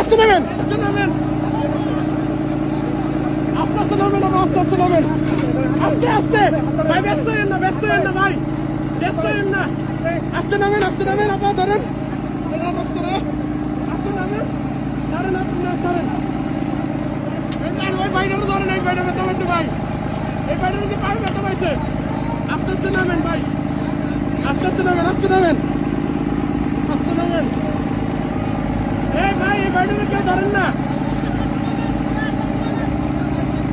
আস্তে নামেন, আস্তে আস্তে নামেন, আস্তে আস্তে নামেন, আস্তে আস্তে ভাই, ব্যস্ত হইেন না, ব্যস্ত হইেন না ভাই, ব্যস্ত হইেন না, আস্তে নামেন, আপনারা ধরেন, আস্তে নামেন, ছাড়েন, আপনারা ছাড়েন, ওই ভাইটারও ধরেন, এই ভাইটা ব্যথা পাইছে ভাই, এই ভাইটার যে পায়ে ব্যথা পাইছে, আস্তে আস্তে নামেন ভাই, আস্তে আস্তে নামেন, আস্তে নামেন, আস্তে নামেন, এই ভাই এই ভাইটাকে কেউ ধরেন না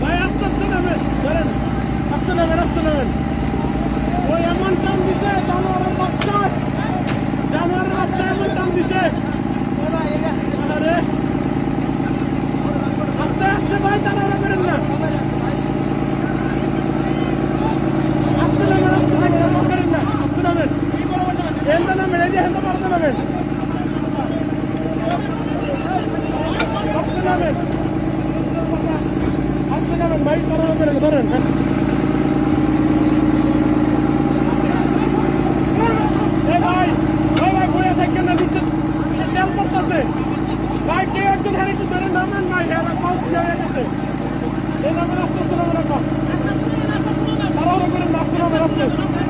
ভাই, আস্তে আস্তে নামেন, ধরেন, আস্তে নামেন, আস্তে নামেন, ওই এমন টান দিছে জানোয়ারের বাচ্চা এমন টান দিছে, আরে আস্তে আস্তে ভাই, তাড়াহুড়া করেন না, আস্তে নামেন, আস্তে নামেন, করেন না, আস্তে নামেন, হেলতে নামেন, এই যে হেলতে পারতে নামেন, আস্তে নামেন, আস্তে নামেন ভাই, তাড়াহুড়া করেন, ধরেন তেল পড়তেছে ভাই, কেউ একজন হ্যাঁ একটু ধরে নামেন ভাই, হ্যাঁ হয়ে গেছে, এই নামেন, আস্তে আস্তে নামেন, তাড়াহুড়া করেন, আস্তে নামেন, আস্তে